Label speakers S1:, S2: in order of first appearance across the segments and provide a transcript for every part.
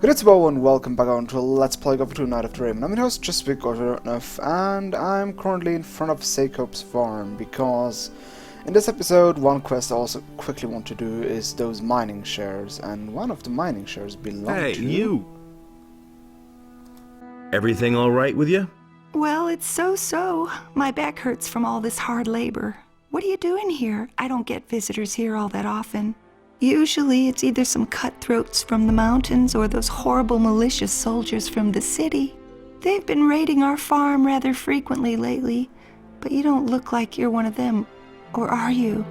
S1: Greetings and welcome back on to Let's Play Gothic 2 Night of the Raven. I'm your host, just and I'm currently in front of Salandril's farm because in this episode one quest I also quickly want to do is those mining shares, and one of the mining shares belongs to...
S2: Hey, you! Everything alright with you?
S3: Well, it's so-so. My back hurts from all this hard labor. What are you doing here? I don't get visitors here all that often. Usually it's either some cutthroats from the mountains or those horrible malicious soldiers from the city. They've been raiding our farm rather frequently lately, but you don't look like you're one of them, or are you?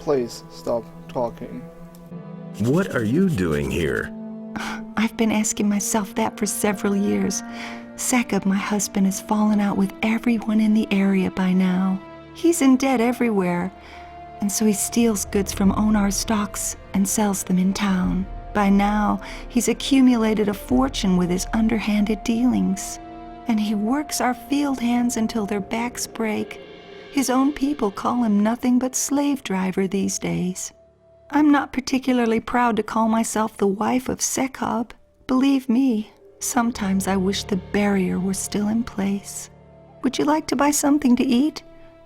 S1: Please, stop talking.
S2: What are you doing here?
S3: I've been asking myself that for several years. Sekub, my husband, has fallen out with everyone in the area by now. He's in debt everywhere, and so he steals goods from Onar's stocks and sells them in town. By now, he's accumulated a fortune with his underhanded dealings. And he works our field hands until their backs break. His own people call him nothing but slave driver these days. I'm not particularly proud to call myself the wife of Sekub. Believe me, sometimes I wish the barrier were still in place. Would you like to buy something to eat?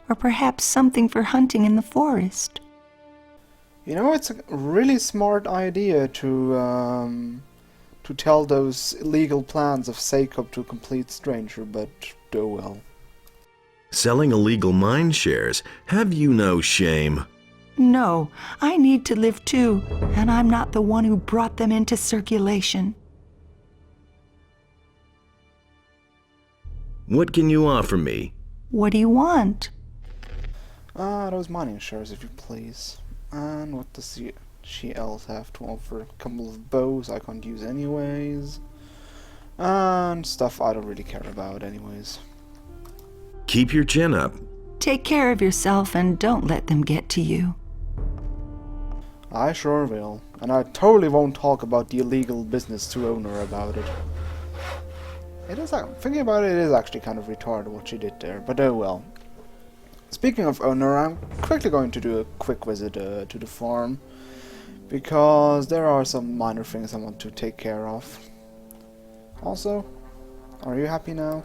S3: Or perhaps something for hunting in the forest?
S1: You know, it's a really smart idea to tell those illegal plans of Sekub to a complete stranger, but oh well.
S2: Selling illegal mine shares? Have you no shame?
S3: No, I need to live too, and I'm not the one who brought them into circulation.
S2: What can you offer me?
S3: What do you want?
S1: Those mining shares, if you please. And what does she else have to offer? A couple of bows I can't use anyways. And stuff I don't really care about anyways.
S2: Keep your chin up.
S3: Take care of yourself and don't let them get to you.
S1: I sure will. And I totally won't talk about the illegal business to owner about it. It is, thinking about it, it is actually kind of retarded what she did there, but oh well. Speaking of owner, I'm quickly going to do a quick visit to the farm, because there are some minor things I want to take care of. Also, are you happy now?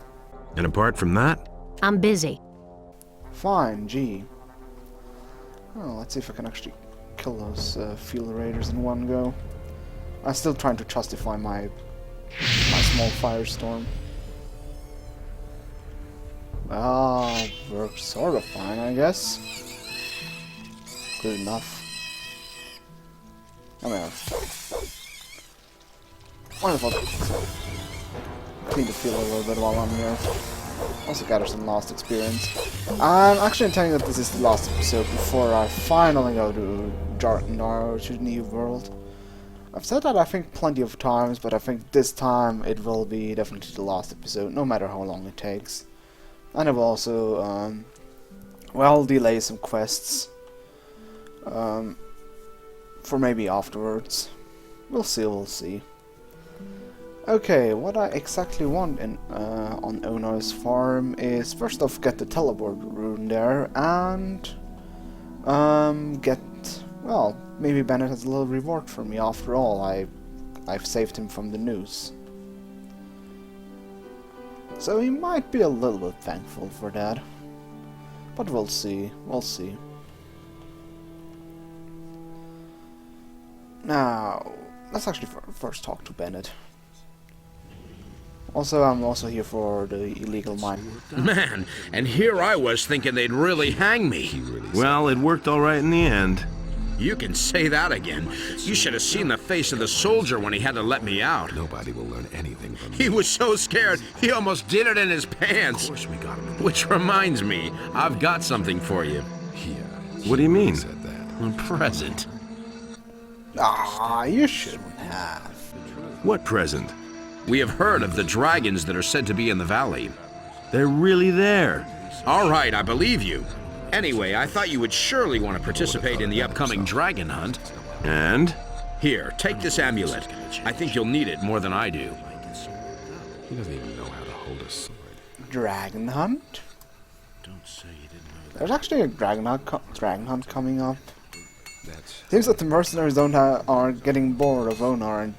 S2: And apart from that?
S4: I'm busy.
S1: Fine, gee. Oh, let's see if I can actually kill those field raiders in one go. I'm still trying to justify my small firestorm. Worked sort of fine, I guess. Good enough. I mean, wonderful. Clean the field a little bit while I'm here. Also gather some lost experience. I'm actually intending that this is the last episode before I finally go to Jartendar, to the New World. I've said that I think plenty of times, but I think this time it will be definitely the last episode, no matter how long it takes. And I will also, well, delay some quests for maybe afterwards. We'll see. Okay, what I exactly want in on Onar's farm is first off get the teleport rune there and get, well, maybe Bennett has a little reward for me. After all, I've saved him from the noose. So he might be a little bit thankful for that. But we'll see. Now, let's actually first talk to Bennett. Also, I'm also here for the illegal mine.
S5: Man, and here I was thinking they'd really hang me.
S2: Well, it worked alright in the end.
S5: You can say that again. You should have seen the face of the soldier when he had to let me out.
S6: Nobody will learn anything from
S5: He was so scared, he almost did it in his pants.
S6: Of course we got him in the
S5: Which reminds me, I've got something for you.
S6: here.
S2: What do you mean?
S6: Said that.
S5: A present.
S1: Ah, you shouldn't have.
S2: What present?
S5: We have heard of the dragons that are said to be in the valley.
S2: They're really there.
S5: All right, I believe you. Anyway, I thought you would surely want to participate in the upcoming dragon hunt.
S2: And?
S5: Here, take this amulet. I think you'll need it more than I do.
S6: He doesn't even know how to hold a sword.
S1: Dragon hunt?
S5: Don't say you didn't know that.
S1: There's actually a dragon hunt coming up. Seems that the mercenaries are getting bored of Onar and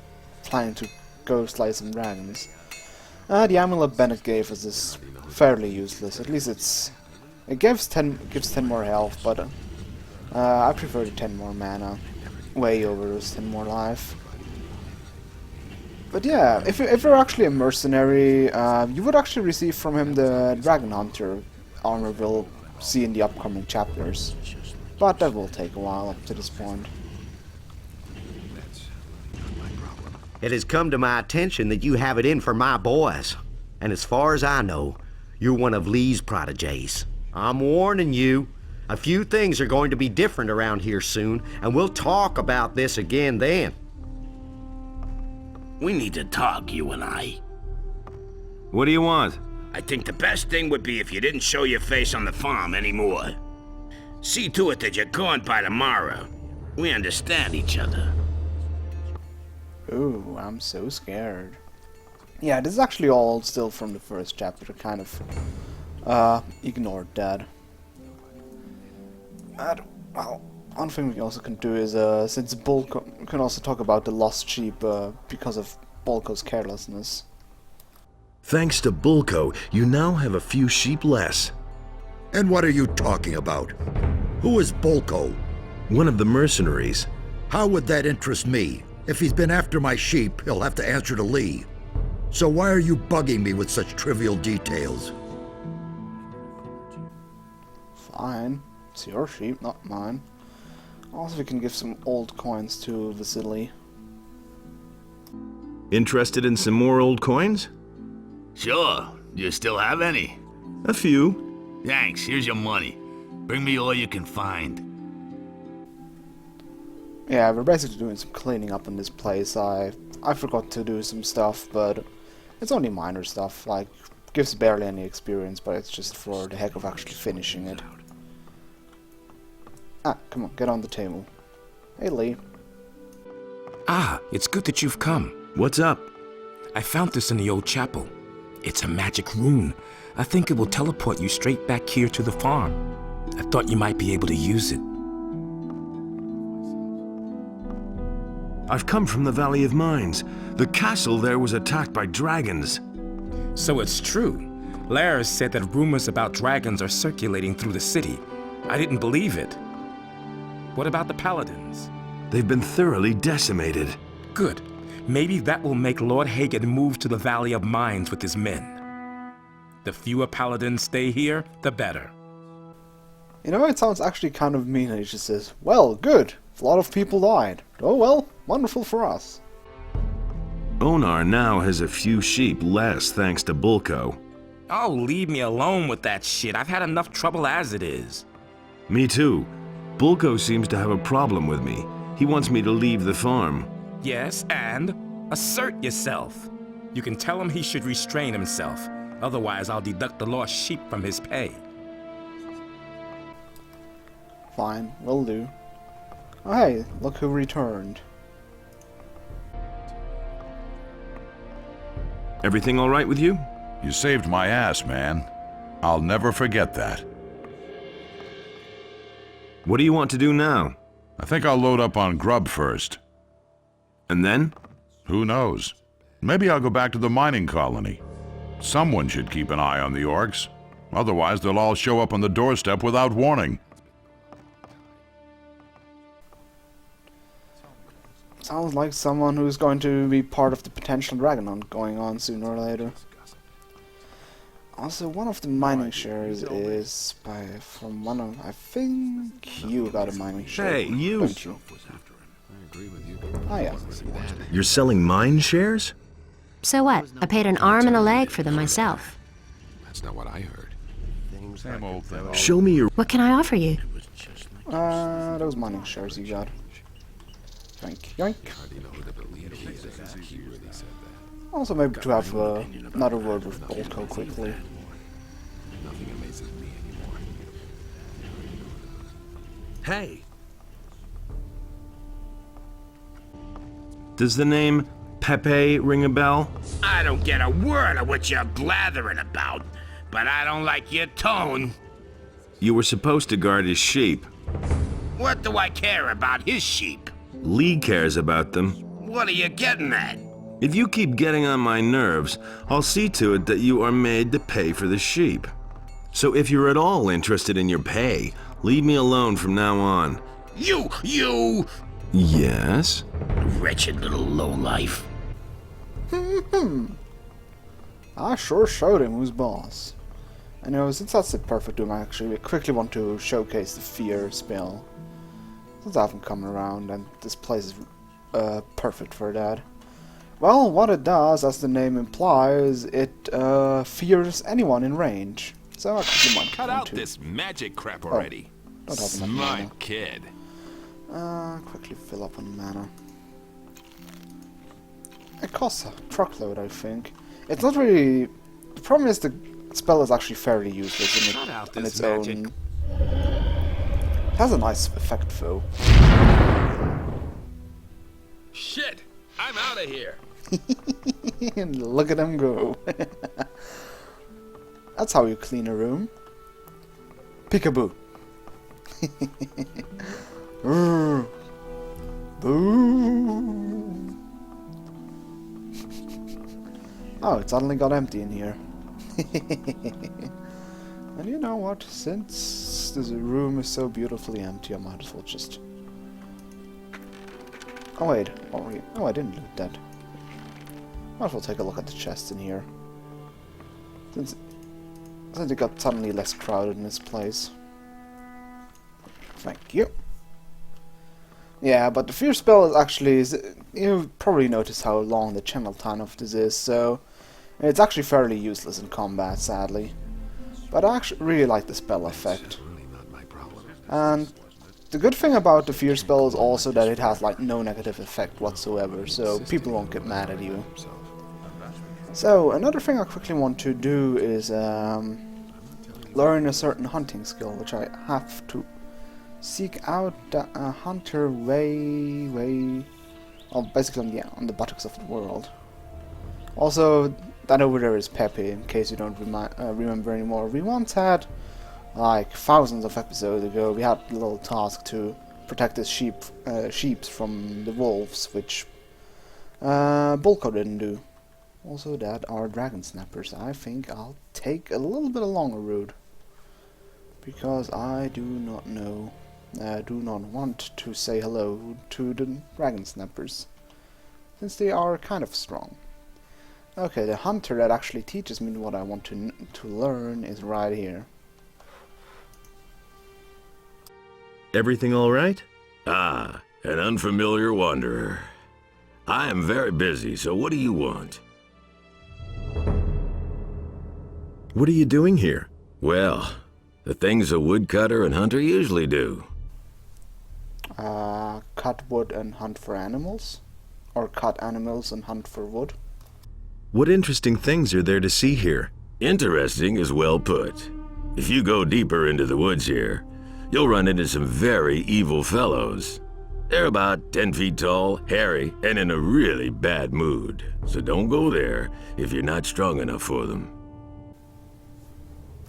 S1: planning to go slay some dragons. The amulet Bennett gave us is fairly useless. At least it gives 10 more health, but I prefer the 10 more mana, way over those 10 more life. But yeah, if you're actually a mercenary, you would actually receive from him the Dragon Hunter armor we'll see in the upcoming chapters. But that will take a while up to this point.
S4: It has come to my attention that you have it in for my boys. And as far as I know, you're one of Lee's protégés. I'm warning you, a few things are going to be different around here soon, and we'll talk about this again then.
S7: We need to talk, you and I.
S8: What do you want?
S7: I think the best thing would be if you didn't show your face on the farm anymore. See to it that you're gone by tomorrow. We understand each other.
S1: Ooh, I'm so scared. Yeah, this is actually all still from the first chapter, kind of ignored that. Well, one thing we also can do is, since Bulco, we can also talk about the lost sheep because of Bulco's carelessness.
S2: Thanks to Bulco, you now have a few sheep less.
S9: And what are you talking about? Who is Bulco?
S2: One of the mercenaries.
S9: How would that interest me? If he's been after my sheep, he'll have to answer to Lee. So why are you bugging me with such trivial details?
S1: Fine. It's your sheep, not mine. Also, we can give some old coins to Vasily.
S2: Interested in some more old coins?
S10: Sure. Do you still have any?
S2: A few.
S10: Thanks. Here's your money. Bring me all you can find.
S1: Yeah, we're basically doing some cleaning up in this place. I forgot to do some stuff, but it's only minor stuff. Like, gives barely any experience, but it's just for the heck of actually finishing it. Ah, come on, get on the table. Hey, Lee.
S6: Ah, it's good that you've come.
S2: What's up?
S6: I found this in the old chapel. It's a magic rune. I think it will teleport you straight back here to the farm. I thought you might be able to use it.
S2: I've come from the Valley of Mines. The castle there was attacked by dragons.
S6: So it's true. Lars said that rumors about dragons are circulating through the city. I didn't believe it. What about the paladins?
S2: They've been thoroughly decimated.
S6: Good. Maybe that will make Lord Hagen move to the Valley of Mines with his men. The fewer paladins stay here, the better.
S1: You know, it sounds actually kind of mean. He just says, well, good. A lot of people died. Oh well, wonderful for us.
S2: Onar now has a few sheep less thanks to Bulco.
S6: Oh, leave me alone with that shit. I've had enough trouble as it is.
S2: Me too. Bulco seems to have a problem with me. He wants me to leave the farm.
S6: Yes, and assert yourself. You can tell him he should restrain himself. Otherwise, I'll deduct the lost sheep from his pay.
S1: Fine, will do. Oh hey, look who returned.
S2: Everything all right with you?
S11: You saved my ass, man. I'll never forget that.
S2: What do you want to do now?
S11: I think I'll load up on grub first.
S2: And then?
S11: Who knows? Maybe I'll go back to the mining colony. Someone should keep an eye on the orcs. Otherwise, they'll all show up on the doorstep without warning.
S1: Sounds like someone who's going to be part of the potential dragon hunt going on sooner or later. Also, one of the mining shares is from one of... I think you got a mining share.
S2: Hey, you!
S1: Don't you? Ah, yeah.
S2: You're selling mine shares?
S12: So what? I paid an arm and a leg for them myself.
S6: That's not what I heard.
S11: Same old thing.
S2: Show me your...
S12: What can I offer you?
S1: Those mining shares you got. Yoink, yoink. Also, maybe to have another word with Bulco quickly.
S2: Hey! Does the name Pepe ring a bell?
S7: I don't get a word of what you're blathering about, but I don't like your tone.
S2: You were supposed to guard his sheep.
S7: What do I care about his sheep?
S2: Lee cares about them.
S7: What are you getting at?
S2: If you keep getting on my nerves, I'll see to it that you are made to pay for the sheep. So if you're at all interested in your pay, leave me alone from now on.
S7: You!
S2: Yes?
S7: Wretched little lowlife.
S1: I sure showed him who's boss. Anyway, since that's the perfect doom, I actually quickly want to showcase the fear spell. Since I haven't come around, and this place is perfect for that. Well, what it does, as the name implies, it fears anyone in range. So I quickly want
S6: Cut out this magic crap already.
S1: Don't have enough mana.
S6: Smart kid.
S1: Quickly fill up on mana. It costs a truckload, I think. It's not really... The problem is the spell is actually fairly useless in its own... It has a nice effect, though.
S6: Shit! I'm out of here!
S1: And look at him go. That's how you clean a room. Peekaboo. Boo. Oh, it suddenly got empty in here. And you know what? Since this room is so beautifully empty, I might as well just... Oh wait, oh I didn't loot that. Might as well take a look at the chests in here. Since it got suddenly less crowded in this place. Thank you. Yeah, but the fear spell is actually... You've probably noticed how long the channel time of this is, so... It's actually fairly useless in combat, sadly. But I actually really like the spell effect. And the good thing about the fear spell is also that it has like no negative effect whatsoever, so people won't get mad at you. So another thing I quickly want to do is learn a certain hunting skill, which I have to seek out a hunter way well, basically on the buttocks of the world. Also, that over there is Pepe, in case you don't remember anymore. We once had, like thousands of episodes ago, we had a little task to protect the sheep from the wolves, which Bulco didn't do. Also, that are dragon snappers. I think I'll take a little bit longer route, because I do not know, do not want to say hello to the dragon snappers, since they are kind of strong. Okay, the hunter that actually teaches me what I want to learn is right here.
S2: Everything all right?
S8: Ah, an unfamiliar wanderer. I am very busy, so what do you want?
S2: What are you doing here?
S8: Well, the things a woodcutter and hunter usually do.
S1: Cut wood and hunt for animals? Or cut animals and hunt for wood?
S2: What interesting things are there to see here?
S8: Interesting is well put. If you go deeper into the woods here, you'll run into some very evil fellows. They're about 10 feet tall, hairy, and in a really bad mood. So don't go there if you're not strong enough for them.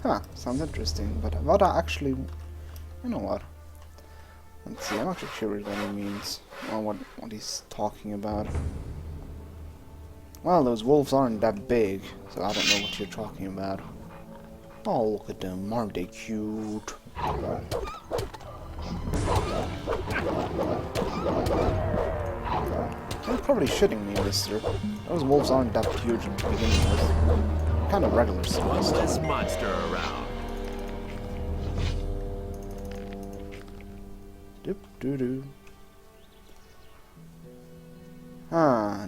S1: Huh, sounds interesting, but what I actually... You know what? Let's see, I'm actually curious what he means, or what he's talking about. Well, those wolves aren't that big, so I don't know what you're talking about. Oh, look at them, aren't they cute? You're probably shitting me, mister. Those wolves aren't that huge to begin with. Kind of regular size.
S6: This monster around.
S1: Doop-doo-doo.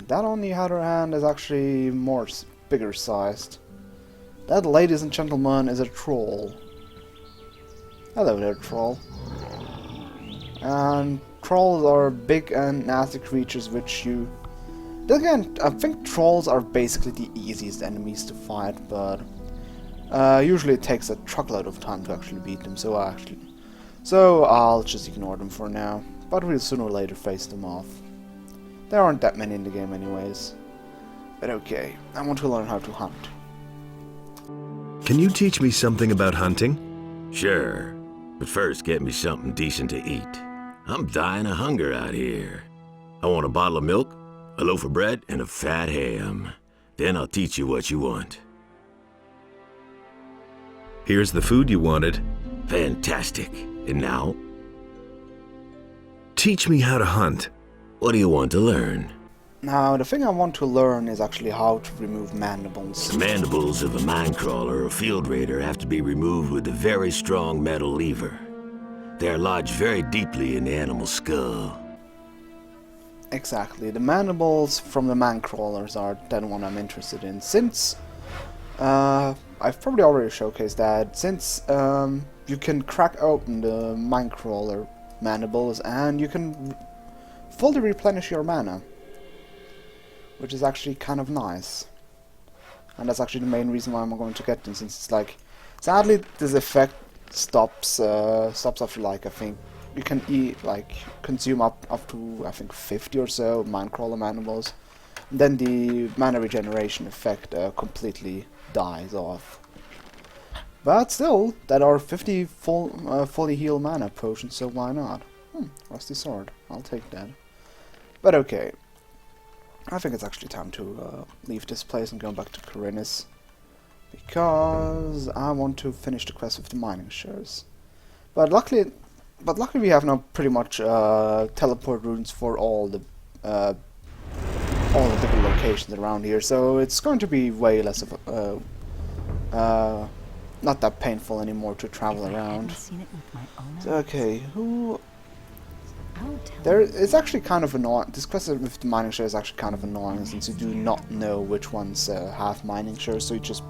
S1: That on the other hand is actually bigger sized. That, ladies and gentlemen, is a troll. Hello there, troll. And trolls are big and nasty creatures which you... Again, I think trolls are basically the easiest enemies to fight, but usually it takes a truckload of time to actually beat them, so I'll just ignore them for now. But we'll sooner or later face them off. There aren't that many in the game anyways. But okay, I want to learn how to hunt.
S2: Can you teach me something about hunting?
S8: Sure, but first get me something decent to eat. I'm dying of hunger out here. I want a bottle of milk, A loaf of bread and a fat ham. Then I'll teach you what you want.
S2: Here's the food you wanted.
S8: Fantastic. And now,
S2: Teach me how to hunt.
S8: what do you want to learn?
S1: Now, the thing I want to learn is actually how to remove mandibles.
S8: The mandibles of a minecrawler or field raider have to be removed with a very strong metal lever. They are lodged very deeply in the animal's skull.
S1: Exactly, the mandibles from the man crawlers are the one I'm interested in, since I've probably already showcased that, since you can crack open the mine crawler mandibles and you can fully replenish your mana, which is actually kind of nice. And that's actually the main reason why I'm going to get them, since it's like, sadly this effect stops after, like, I think you can consume up to, I think, 50 or so minecrawler mandibles. And then the mana regeneration effect completely dies off. But still, that are 50 fully healed mana potions, so why not? Rusty sword, I'll take that. But okay, I think it's actually time to leave this place and go back to Korinis, because I want to finish the quest with the mining shares. But luckily we have now pretty much teleport runes for all the different locations around here, so it's going to be way less of not that painful anymore to travel around. So, okay, it's actually kind of annoying. This quest with the mining share is actually kind of annoying, since you do not know which ones have mining shares, so you just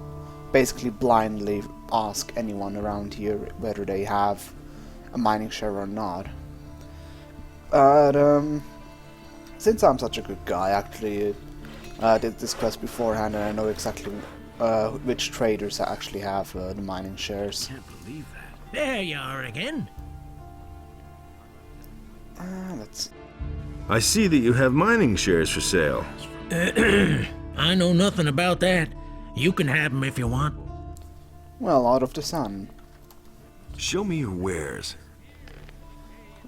S1: basically blindly ask anyone around here whether they have a mining share or not. But since I'm such a good guy, I actually did this quest beforehand, and I know exactly which traders actually have the mining shares.
S7: Can't believe that.
S10: There you are again.
S1: Let's.
S2: I see that you have mining shares for sale.
S10: I know nothing about that. You can have them if you want.
S1: Well, out of the sun.
S2: Show me your wares.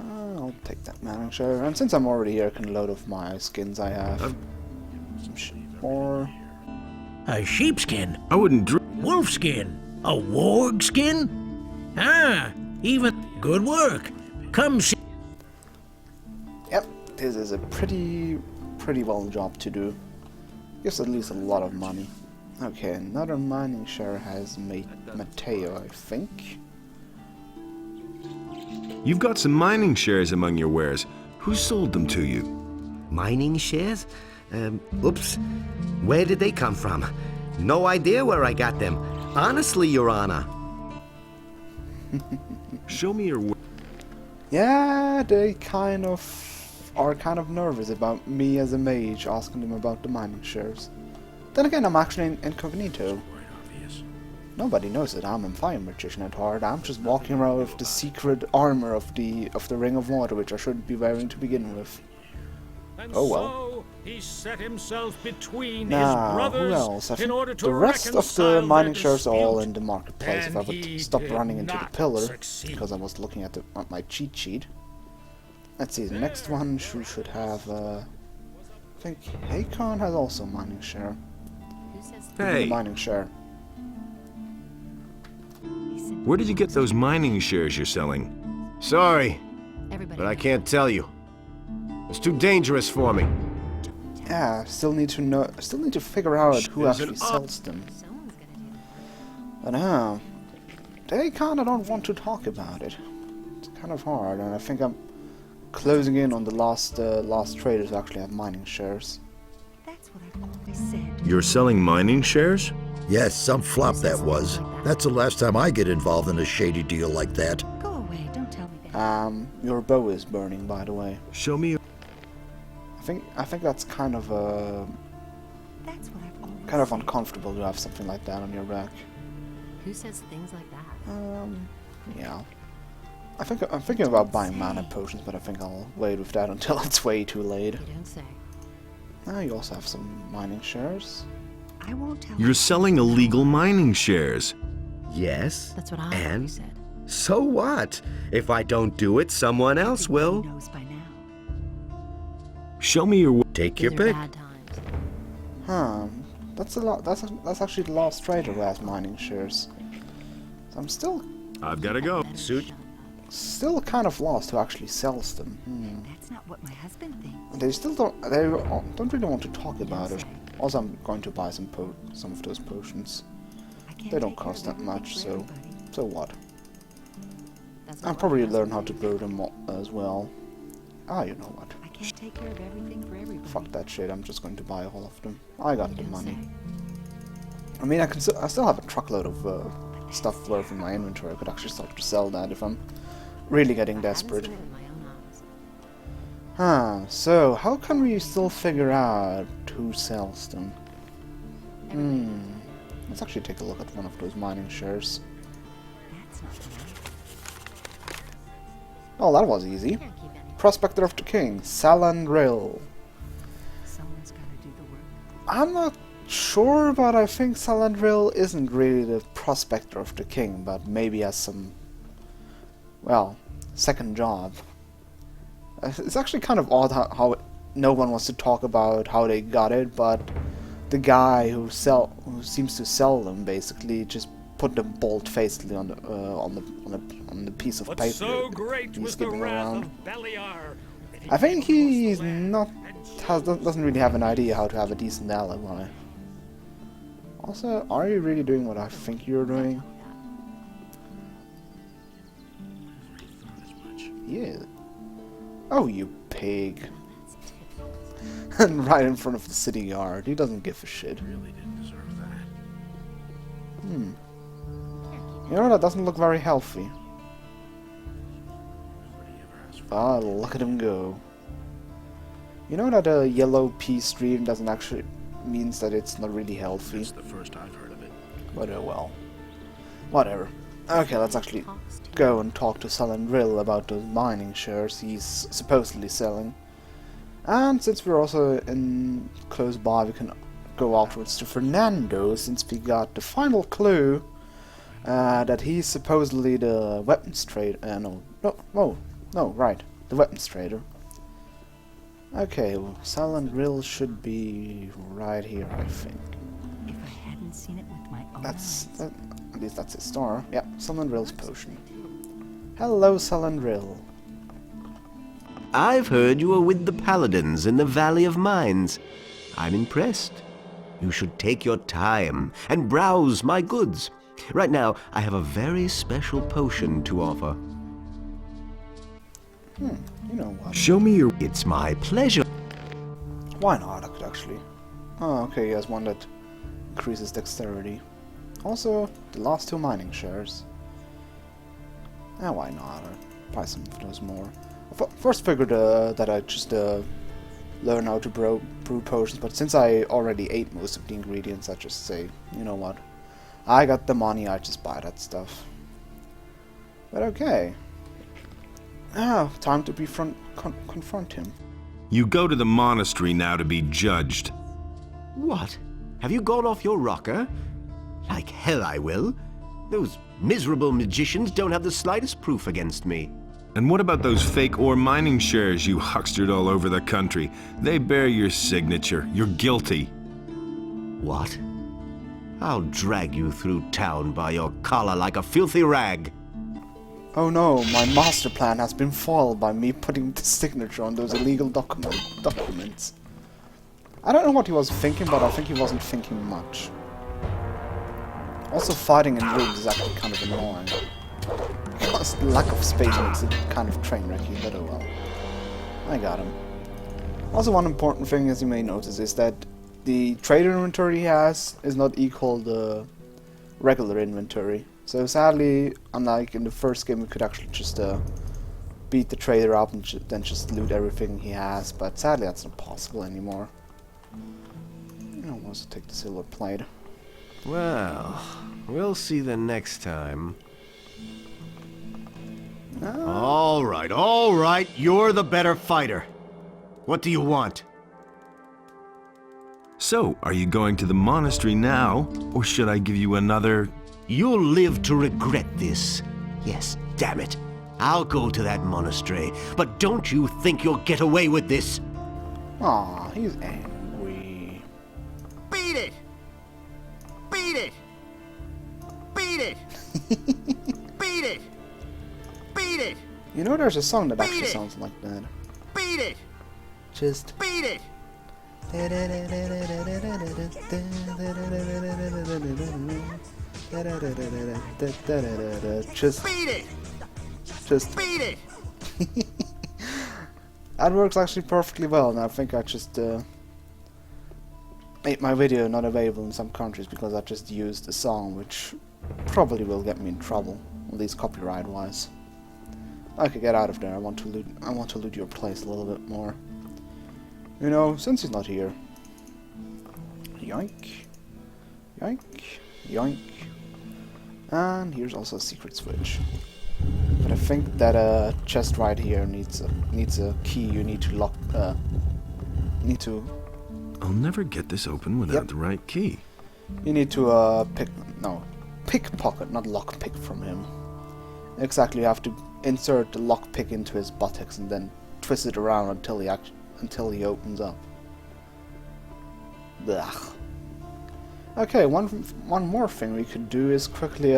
S1: I'll take that mining share, and since I'm already here, I can load off my skins I have. More.
S10: A sheepskin.
S2: I wouldn't
S10: Wolfskin. A warg skin? Ah, even good work. Come see.
S1: Yep, this is a pretty well job to do. Gives at least a lot of money. Okay, another mining share has Mateo, I think.
S2: You've got some mining shares among your wares. Who sold them to you?
S4: Mining shares? Oops. Where did they come from? No idea where I got them. Honestly, Your Honor.
S2: Show me your
S1: Yeah, they are kind of nervous about me as a mage asking them about the mining shares. Then again, I'm actually incognito. Nobody knows that I'm a fire magician at heart. I'm just walking around with the secret armor of the Ring of Water, which I shouldn't be wearing to begin with. Oh well.
S13: So he set himself between
S1: Now,
S13: his brothers
S1: who else? I
S13: in
S1: think
S13: order to
S1: the rest of the
S13: reconcile
S1: mining
S13: their
S1: shares are all
S13: dispute,
S1: in the marketplace. If I
S13: and
S1: would
S13: he
S1: stop
S13: did
S1: running into the
S13: not
S1: pillar,
S13: succeed.
S1: because I was looking at my cheat sheet. Let's see, the next one should have, I think Hakon has also mining share.
S2: Hey,
S1: Mining share.
S2: where did you get those mining shares you're selling?
S14: Sorry, but I can't tell you. It's too dangerous for me.
S1: Yeah, still need to figure out who actually sells them. But they kinda don't want to talk about it. It's kind of hard, and I think I'm closing in on the last traders who actually have mining shares.
S3: That's what I've always said.
S2: You're selling mining shares?
S9: Yes, some flop that was. That's the last time I get involved in a shady deal like that.
S3: Go away, don't tell me that.
S1: Your bow is burning, by the way.
S2: Show me.
S1: I think that's kind of
S3: That's what I've always
S1: kind of
S3: said.
S1: uncomfortable to have something like that on your back.
S12: Who says things like that?
S1: Yeah. I'm thinking about buying mana potions, but I think I'll wait with that until it's way too late.
S12: You don't say.
S1: Now you also have some mining shares.
S3: I won't tell
S2: You're selling illegal mining shares.
S4: Yes.
S12: That's what I
S4: And?
S12: always said.
S4: So what? If I don't do it, someone else will.
S3: He knows by now.
S2: Show me your...
S4: Take your
S12: These are
S4: pick.
S12: bad times.
S1: Huh. That's a lot. That's actually the last trader who has mining shares. So I'm still
S8: I've got to go.
S4: Suit.
S1: still kind of lost who actually sells them.
S3: That's not what my husband thinks.
S1: They still don't. They don't really want to talk about it. Also, I'm going to buy some of those potions. They don't cost that much, so what? I'll probably learn how to brew them as well. Ah, you know what?
S3: I can't take care of everything for everybody.
S1: Fuck that shit. I'm just going to buy all of them. I got the money. I mean, I still have a truckload of stuff left in my inventory. I could actually start to sell that if I'm really getting desperate. So how can we still figure out who sells them? Let's actually take a look at one of those mining shares. Oh, that was easy. Prospector of the King, Salandril.
S3: Someone's got to do the work.
S1: I'm not sure, but I think Salandril isn't really the Prospector of the King, but maybe has some, well, second job. It's actually kind of odd how no one wants to talk about how they got it, but the guy who seems to sell them basically just put them bold-facedly on the piece of paper.
S13: What's so great
S1: he's
S13: was the
S1: giving
S13: wrath
S1: around.
S13: of Beliar.
S1: I think he's doesn't really have an idea how to have a decent alibi. Also, are you really doing what I think you're doing? Yeah. Oh, you pig. And right in front of the city guard. He doesn't give a shit.
S5: Really didn't deserve that.
S1: You know, that doesn't look very healthy. Ah, look at him go. You know that a yellow pea stream doesn't actually means that it's not really healthy.
S5: That's the first I've heard of it.
S1: But well. Whatever. Okay, let's actually go and talk to Salandril about those mining shares he's supposedly selling. And since we're also in close by, we can go outwards to Fernando, since we got the final clue that he's supposedly the weapons trader. Right, the weapons trader. Okay, well, Salandril should be right here, I think.
S3: If I hadn't seen it with my own eyes.
S1: At least that's his star. Yep, Salandril's potion. Hello, Salandril.
S4: I've heard you are with the Paladins in the Valley of Mines. I'm impressed. You should take your time and browse my goods. Right now, I have a very special potion to offer.
S1: You know what?
S2: Show me your...
S4: It's my pleasure.
S1: Why not, I could actually. Oh, okay, he has one that increases dexterity. Also, the last two mining shares. Why not? I'll buy some of those more. I first figured that I'd just learn how to brew potions, but since I already ate most of the ingredients, I just say, you know what? I got the money, I just buy that stuff. But okay. Time to confront him.
S2: You go to the monastery now to be judged.
S4: What? Have you gone off your rocker? Like hell I will. Those miserable magicians don't have the slightest proof against me.
S2: And what about those fake ore mining shares you huckstered all over the country? They bear your signature. You're guilty.
S4: What? I'll drag you through town by your collar like a filthy rag.
S1: Oh no, my master plan has been foiled by me putting the signature on those illegal documents. I don't know what he was thinking, but I think he wasn't thinking much. Also, fighting in rooms is actually kind of annoying. Because the lack of space makes it kind of train-wrecky, but oh well. I got him. Also, one important thing, as you may notice, is that the trader inventory he has is not equal to regular inventory. So sadly, unlike in the first game, we could actually just beat the trader up and then just loot everything he has, but sadly that's not possible anymore. I'll also take the silver plate.
S4: Well, we'll see the next time. All right, you're the better fighter. What do you want?
S2: So, are you going to the monastery now, or should I give you another...
S4: You'll live to regret this. Yes, damn it. I'll go to that monastery, but don't you think you'll get away with this?
S1: Aw, he's angry.
S7: Beat it! Beat it! Beat it! Beat it! Beat it!
S1: You know, there's a song that
S7: Beat
S1: actually
S7: it!
S1: sounds like that.
S7: Beat it!
S1: Just
S7: Beat it!
S1: Just
S7: Beat it!
S1: Just
S7: Beat it!
S1: that works actually perfectly well, and I think I just made my video not available in some countries because I just used a song which probably will get me in trouble, at least copyright-wise. I could get out of there. I want to loot your place a little bit more. You know, since he's not here. Yoink. Yoink. Yoink. And here's also a secret switch. But I think that chest right here needs a key. You need to lock.
S2: I'll never get this open without the right key.
S1: You need to pickpocket, not lockpick from him. Exactly, you have to insert the lockpick into his buttocks and then twist it around until he opens up. Blech. Okay, one more thing we could do is quickly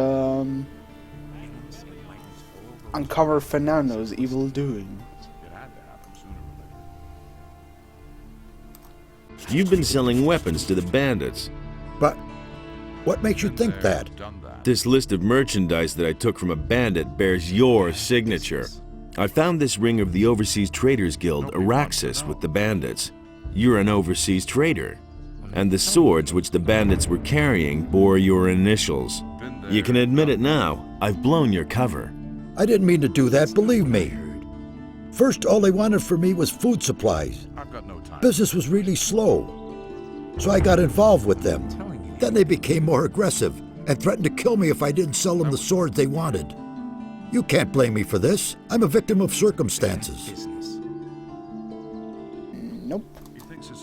S1: uncover Fernando's evil doings.
S2: You've been selling weapons to the bandits.
S9: But what makes you think that?
S2: This list of merchandise that I took from a bandit bears your signature. I found this ring of the Overseas Traders Guild, Araxis, with the bandits. You're an overseas trader. And the swords which the bandits were carrying bore your initials. You can admit it now. I've blown your cover.
S9: I didn't mean to do that, believe me. First, all they wanted from me was food supplies. Business was really slow, so I got involved with them. Then they became more aggressive and threatened to kill me if I didn't sell them the swords they wanted. You can't blame me for this. I'm a victim of circumstances.
S1: Nope.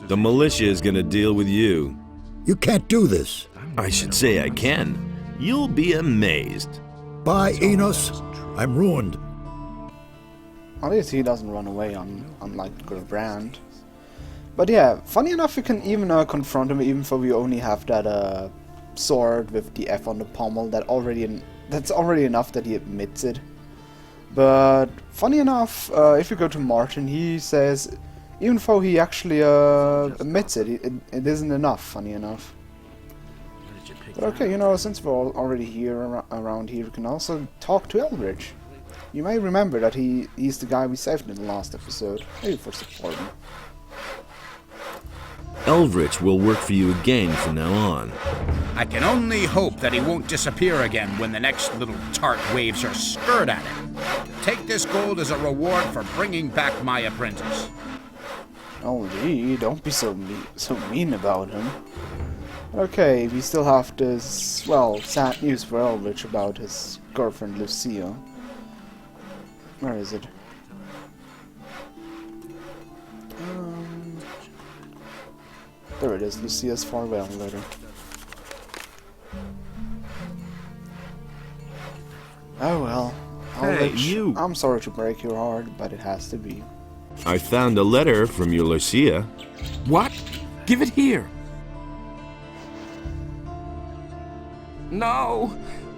S2: The militia is gonna deal with you.
S9: You can't do this.
S2: I should say I can. You'll be amazed.
S9: Bye, Enos. I'm ruined.
S1: At least he doesn't run away unlike Brand. But yeah, funny enough, we can even confront him, even though we only have that sword with the F on the pommel. That's already enough that he admits it. But funny enough, if you go to Martin, he says, even though he actually admits it, it isn't enough. Funny enough. But okay, you know, since we're already here around here, we can also talk to Eldridge. You may remember that he's the guy we saved in the last episode. Maybe for supporting.
S2: Eldridge will work for you again from now on.
S5: I can only hope that he won't disappear again when the next little tart waves her skirt at him. Take this gold as a reward for bringing back my apprentice.
S1: Oh gee, don't be so mean about him. Okay, we still have this, well, sad news for Eldridge about his girlfriend Lucia. Where is it? There it is, Lucia's farewell letter. Oh well.
S2: Hey, you!
S1: I'm sorry to break your heart, but it has to be.
S2: I found a letter from your Lucia.
S6: What? Give it here. No,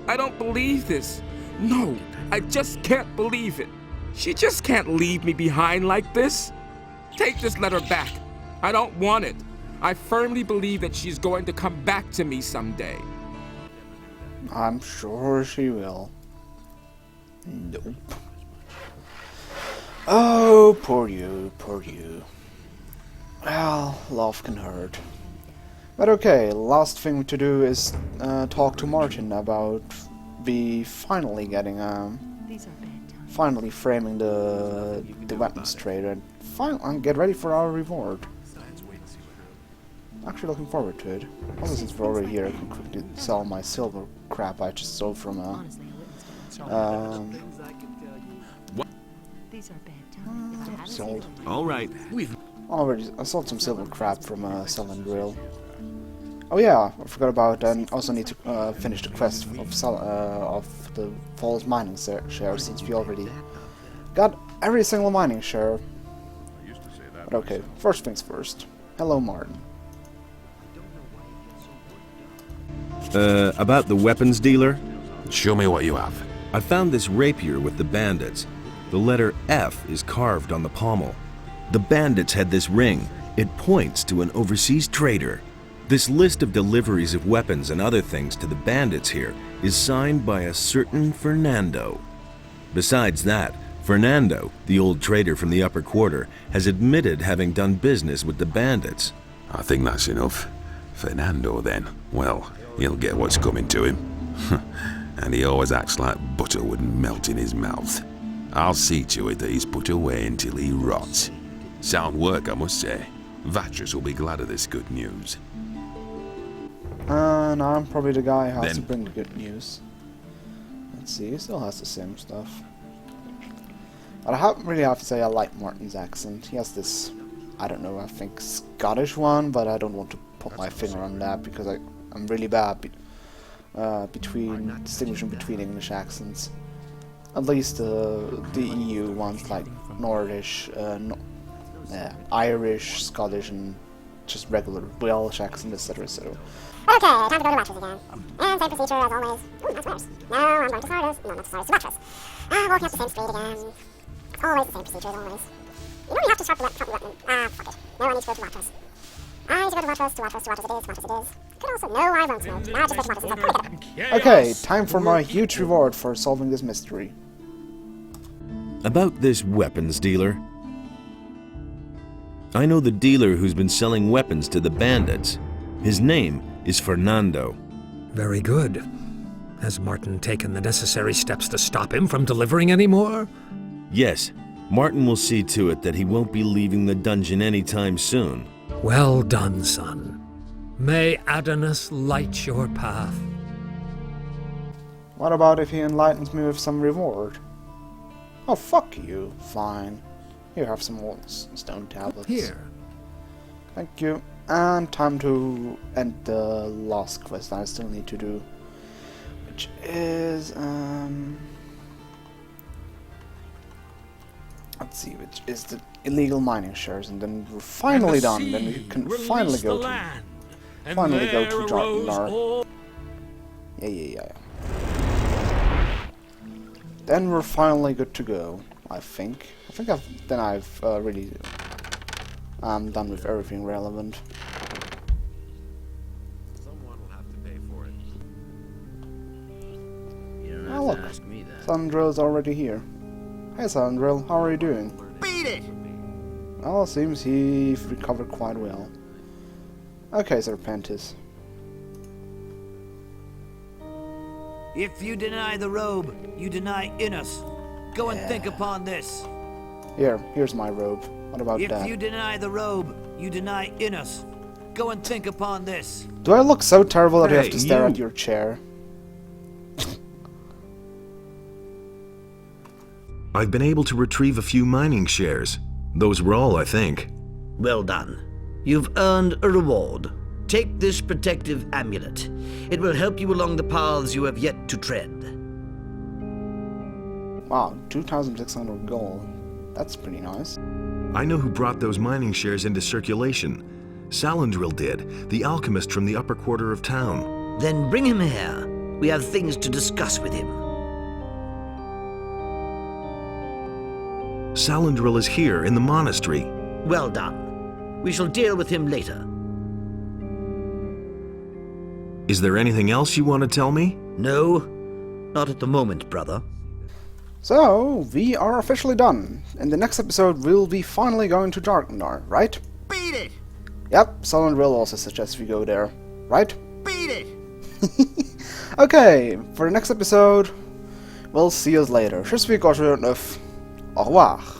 S6: I don't believe this. No, I just can't believe it. She just can't leave me behind like this. Take this letter back. I don't want it. I firmly believe that she's going to come back to me someday.
S1: I'm sure she will. Nope. Oh, poor you, poor you. Well, love can hurt. But okay, last thing to do is talk to Martin about finally getting finally framing the weapons trader and get ready for our reward. Actually looking forward to it. Also, since we're already here, I can quickly sell my silver crap I just sold from sold.
S2: All right.
S1: I sold some silver crap from Salandril. Oh yeah, I forgot about that. I also need to finish the quest of the false mining share, since we already got every single mining share. But okay, first things first. Hello, Martin.
S2: About the weapons dealer?
S15: Show me what you have.
S2: I found this rapier with the bandits. The letter F is carved on the pommel. The bandits had this ring. It points to an overseas trader. This list of deliveries of weapons and other things to the bandits here is signed by a certain Fernando. Besides that, Fernando, the old trader from the upper quarter, has admitted having done business with the bandits.
S15: I think that's enough. Fernando, then. Well, he'll get what's coming to him. And he always acts like butter would melt in his mouth. I'll see to it that he's put away until he rots. Sound work, I must say. Vatras will be glad of this good news.
S1: And I'm probably the guy who has to bring the good news. Let's see, he still has the same stuff. But I really have to say I like Martin's accent. He has this, I don't know, I think Scottish one, but I don't want to put my finger on that because I'm really bad distinguishing between English accents. At least the EU ones like Nordish, Irish, Scottish, and just regular Welsh accent, etc., etc.
S16: Okay, time to go to Vatras again. And same procedure as always. Ooh, that's worse. Now I'm going to Sardis. No, not to Sardis, to Vatras. Walking up the same street again. It's always the same procedure as always. You know you have to sharpen the button. Fuck it. No, I need to go to Vatras. I need to go to Vatras, to Vatras, to Vatras it is, Vatras it is. Could also, no, I won't smoke. Nah, just go to Vatras instead. Probably better.
S1: Okay, time for my huge reward for solving this mystery.
S2: About this weapons dealer. I know the dealer who's been selling weapons to the bandits. His name is Fernando.
S17: Very good. Has Martin taken the necessary steps to stop him from delivering any more?
S2: Yes, Martin will see to it that he won't be leaving the dungeon anytime soon.
S17: Well done, son. May Adonis light your path.
S1: What about if he enlightens me with some reward? Oh, fuck you. Fine. Here, have some more stone tablets.
S17: Here.
S1: Thank you. And time to end the last quest I still need to do. Which is, let's see, which is the illegal mining shares, and then we're finally done. Then we can finally go to Darknar. Yeah. Then we're finally good to go. I think I've really done with everything relevant.
S4: Someone will have to pay for it.
S7: You don't
S1: Oh,
S7: have
S1: look,
S7: to ask me that.
S1: Salandril's already here. Hey Salandril, how are you doing?
S7: Beat it!
S1: Well, seems he's recovered quite well. Okay, Serpentis.
S18: If you deny the robe, you deny Inus. Go and think upon this.
S1: Here's my robe. What about that?
S18: If you deny the robe, you deny Inus. Go and think upon this.
S1: Do I look so terrible that you have to stare at your chair?
S2: I've been able to retrieve a few mining shares. Those were all, I think.
S18: Well done. You've earned a reward. Take this protective amulet. It will help you along the paths you have yet to tread.
S1: Wow, 2,600 gold. That's pretty nice.
S2: I know who brought those mining shares into circulation. Salandril did, the alchemist from the upper quarter of town.
S18: Then bring him here. We have things to discuss with him.
S2: Salandril is here in the monastery.
S18: Well done. We shall deal with him later.
S2: Is there anything else you want to tell me?
S18: No, not at the moment, brother.
S1: So, we are officially done. In the next episode, we'll be finally going to Darknar, right?
S7: Beat it!
S1: Yep, Salandril also suggests we go there, right?
S7: Beat it!
S1: Okay, for the next episode, we'll see you later. Je suis Au revoir.